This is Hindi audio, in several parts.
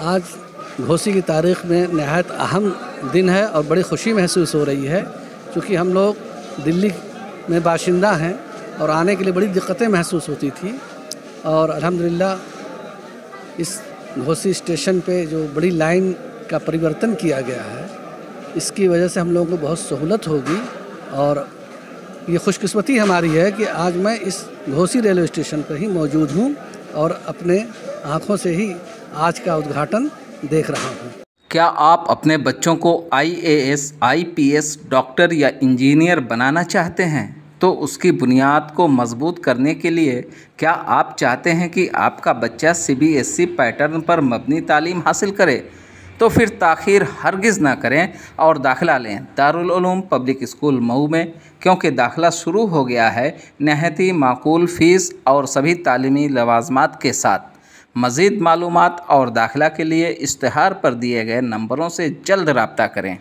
आज घोसी की तारीख़ में नहायत अहम दिन है और बड़ी खुशी महसूस हो रही है, क्योंकि हम लोग दिल्ली में बाशिंदा हैं और आने के लिए बड़ी दिक्कतें महसूस होती थी। और अल्हम्दुलिल्लाह इस घोसी स्टेशन पे जो बड़ी लाइन का परिवर्तन किया गया है, इसकी वजह से हम लोगों को बहुत सहूलत होगी। और ये खुशकिस्मती हमारी है कि आज मैं इस घोसी रेलवे स्टेशन पर ही मौजूद हूँ और अपने आँखों से ही आज का उद्घाटन देख रहा हूँ। क्या आप अपने बच्चों को IAS, IPS, डॉक्टर या इंजीनियर बनाना चाहते हैं? तो उसकी बुनियाद को मजबूत करने के लिए क्या आप चाहते हैं कि आपका बच्चा CBSE पैटर्न पर मबनी तालीम हासिल करे? तो फिर ताख़ीर हरगिज़ ना करें और दाखिला लें दारुल उलूम पब्लिक स्कूल मऊ में, क्योंकि दाखिला शुरू हो गया है नहायत माकूल फ़ीस और सभी तालीमी लवाज़मात के साथ। मज़ीद मालूमात और दाखिला के लिए इश्तिहार पर दिए गए नंबरों से जल्द रब्ता करें।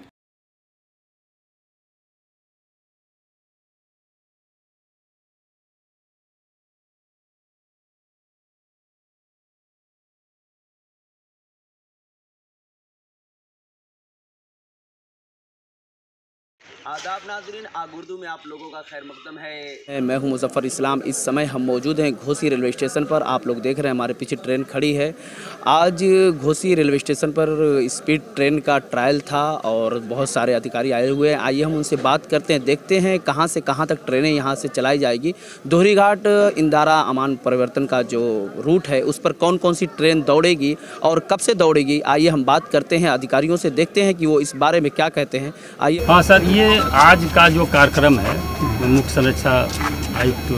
आदाब नाज़रीन, आग उर्दू में आप लोगों का खैर मकदम है। मैं हूं मुज़फ़्फ़र इस्लाम। इस समय हम मौजूद हैं घोसी रेलवे स्टेशन पर। आप लोग देख रहे हैं हमारे पीछे ट्रेन खड़ी है। आज घोसी रेलवे स्टेशन पर स्पीड ट्रेन का ट्रायल था और बहुत सारे अधिकारी आए हुए हैं। आइए हम उनसे बात करते हैं, देखते हैं कहां से कहां तक ट्रेनें यहां से चलाई जाएगी। दोहरी घाट इंदारा अमान परिवर्तन का जो रूट है उस पर कौन कौन सी ट्रेन दौड़ेगी और कब से दौड़ेगी, आइए हम बात करते हैं अधिकारियों से, देखते हैं कि वो इस बारे में क्या कहते हैं। आइए। हाँ सर, ये आज का जो कार्यक्रम है मुख्य संरक्षा आयुक्त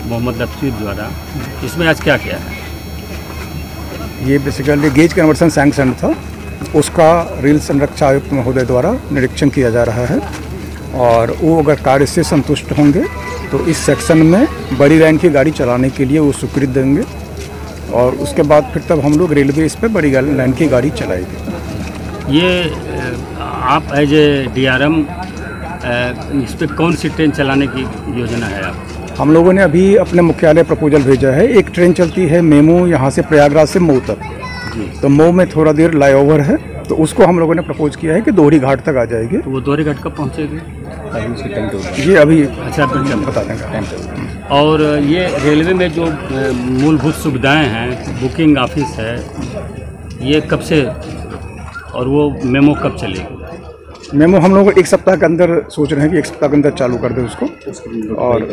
मोहम्मद लतीफ़ द्वारा, इसमें आज क्या किया है? ये बेसिकली गेज कन्वर्सन सैंक्शन था, उसका रेल संरक्षा आयुक्त महोदय द्वारा निरीक्षण किया जा रहा है और वो अगर कार्य से संतुष्ट होंगे तो इस सेक्शन में बड़ी लाइन की गाड़ी चलाने के लिए वो स्वीकृति देंगे और उसके बाद फिर तब हम लोग रेलवे इस पर बड़ी लाइन की गाड़ी चलाएगी। ये आप एज ए DRM इस पर कौन सी ट्रेन चलाने की योजना है आप? हम लोगों ने अभी अपने मुख्यालय प्रपोजल भेजा है। एक ट्रेन चलती है मेमो यहाँ से प्रयागराज से मऊ तक, तो मऊ में थोड़ा देर लाईओवर है, तो उसको हम लोगों ने प्रपोज किया है कि दोहरी घाट तक आ जाएगी। तो वो दोहरी घाट कब पहुँचेगी? ये अभी अच्छा बता देंगे टाइम। और ये रेलवे में जो मूलभूत सुविधाएँ हैं, बुकिंग ऑफिस है, ये कब से और वो मेमो कब चलेगी? मेमो हम लोग एक सप्ताह के अंदर सोच रहे हैं कि एक सप्ताह के अंदर चालू कर दें उसको, और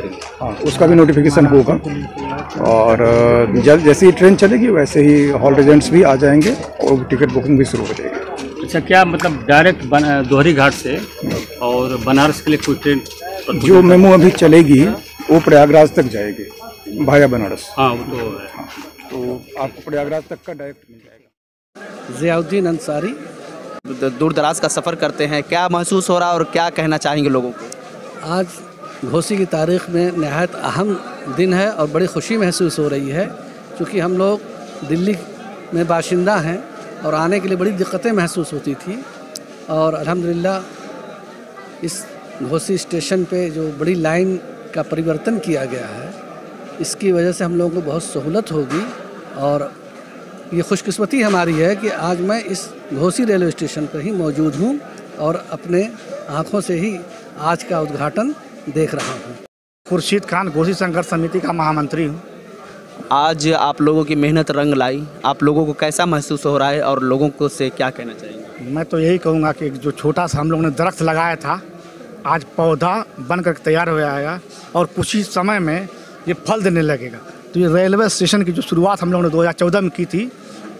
हाँ उसका भी नोटिफिकेशन होगा। और जैसे ही ट्रेन चलेगी वैसे ही हॉल एजेंट्स भी आ जाएंगे और टिकट बुकिंग भी शुरू हो जाएगी। अच्छा, क्या मतलब डायरेक्ट दोहरी घाट से और बनारस के लिए कोई ट्रेन? जो मेमो अभी चलेगी वो प्रयागराज तक जाएगी भाया बनारस। हाँ वो तो है। हाँ, तो आपको प्रयागराज तक का डायरेक्ट मिल जाएगा। ज़ियाउद्दीन अंसारी। दूर दराज का सफ़र करते हैं, क्या महसूस हो रहा है और क्या कहना चाहेंगे लोगों को? आज घोसी की तारीख़ में नहायत अहम दिन है और बड़ी खुशी महसूस हो रही है, क्योंकि हम लोग दिल्ली में बाशिंदा हैं और आने के लिए बड़ी दिक्कतें महसूस होती थी। और अल्हम्दुलिल्लाह इस घोसी स्टेशन पे जो बड़ी लाइन का परिवर्तन किया गया है, इसकी वजह से हम लोगों को बहुत सहूलत होगी। और ये खुशकिस्मती हमारी है कि आज मैं इस घोसी रेलवे स्टेशन पर ही मौजूद हूँ और अपने आँखों से ही आज का उद्घाटन देख रहा हूँ। खुर्शीद खान, घोसी संघर्ष समिति का महामंत्री हूँ। आज आप लोगों की मेहनत रंग लाई, आप लोगों को कैसा महसूस हो रहा है और लोगों को से क्या कहना चाहेंगे? मैं तो यही कहूँगा कि जो छोटा सा हम लोगों ने दरख्त लगाया था, आज पौधा बनकर तैयार हो जाएगा और कुछ ही समय में ये फल देने लगेगा। तो ये रेलवे स्टेशन की जो शुरुआत हम लोगों ने 2014 में की थी,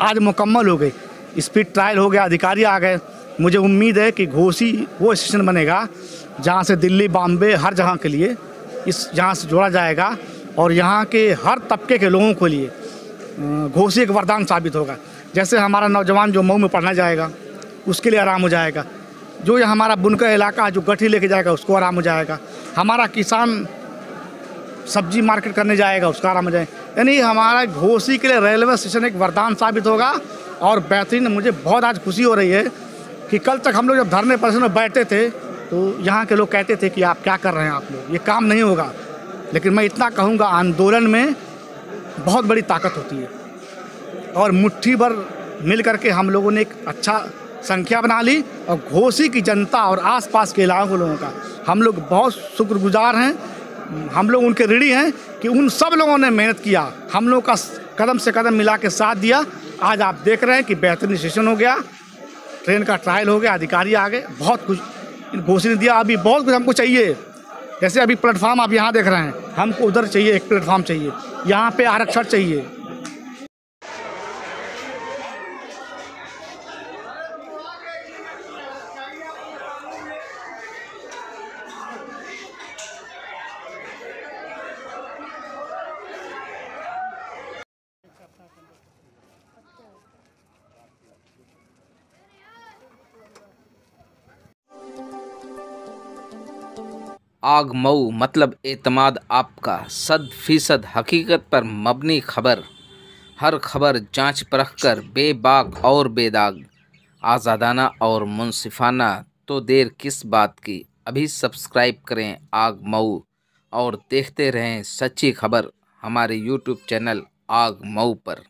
आज मुकम्मल हो गई। स्पीड ट्रायल हो गया, अधिकारी आ गए। मुझे उम्मीद है कि घोसी वो स्टेशन बनेगा जहाँ से दिल्ली, बॉम्बे, हर जगह के लिए यहाँ से जोड़ा जाएगा और यहाँ के हर तबके के लोगों के लिए घोसी एक वरदान साबित होगा। जैसे हमारा नौजवान जो मऊ में पढ़ने जाएगा उसके लिए आराम हो जाएगा, जो ये हमारा बुनकर इलाका जो गठी लेके जाएगा उसको आराम हो जाएगा, हमारा किसान सब्जी मार्केट करने जाएगा उसका आराम हो जाएगा। यानी हमारा घोसी के लिए रेलवे स्टेशन एक वरदान साबित होगा और बेहतरीन। मुझे बहुत आज खुशी हो रही है कि कल तक हम लोग जब धरने पर में बैठते थे तो यहाँ के लोग कहते थे कि आप क्या कर रहे हैं, आप लोग ये काम नहीं होगा। लेकिन मैं इतना कहूँगा, आंदोलन में बहुत बड़ी ताकत होती है और मुट्ठी भर मिल करके हम लोगों ने एक अच्छा संख्या बना ली और घोसी की जनता और आसपास के इलाकों के लोगों का हम लोग बहुत शुक्रगुजार हैं। हम लोग उनके ऋणी हैं कि उन सब लोगों ने मेहनत किया, हम लोग का कदम से कदम मिला के साथ दिया। आज आप देख रहे हैं कि बेहतरीन स्टेशन हो गया, ट्रेन का ट्रायल हो गया, अधिकारी आ गए, बहुत कुछ घोषणा ने दिया। अभी बहुत कुछ हमको चाहिए, जैसे अभी प्लेटफार्म आप यहाँ देख रहे हैं, हमको उधर चाहिए, एक प्लेटफार्म चाहिए, यहाँ पे आरक्षण चाहिए। आग मऊ मतलब एतमाद आपका 100% हकीकत पर मबनी खबर। हर खबर जांच परख कर बेबाक और बेदाग, आज़ादाना और मुनसिफाना। तो देर किस बात की, अभी सब्सक्राइब करें आग मऊ और देखते रहें सच्ची खबर हमारे YouTube चैनल आग मऊ पर।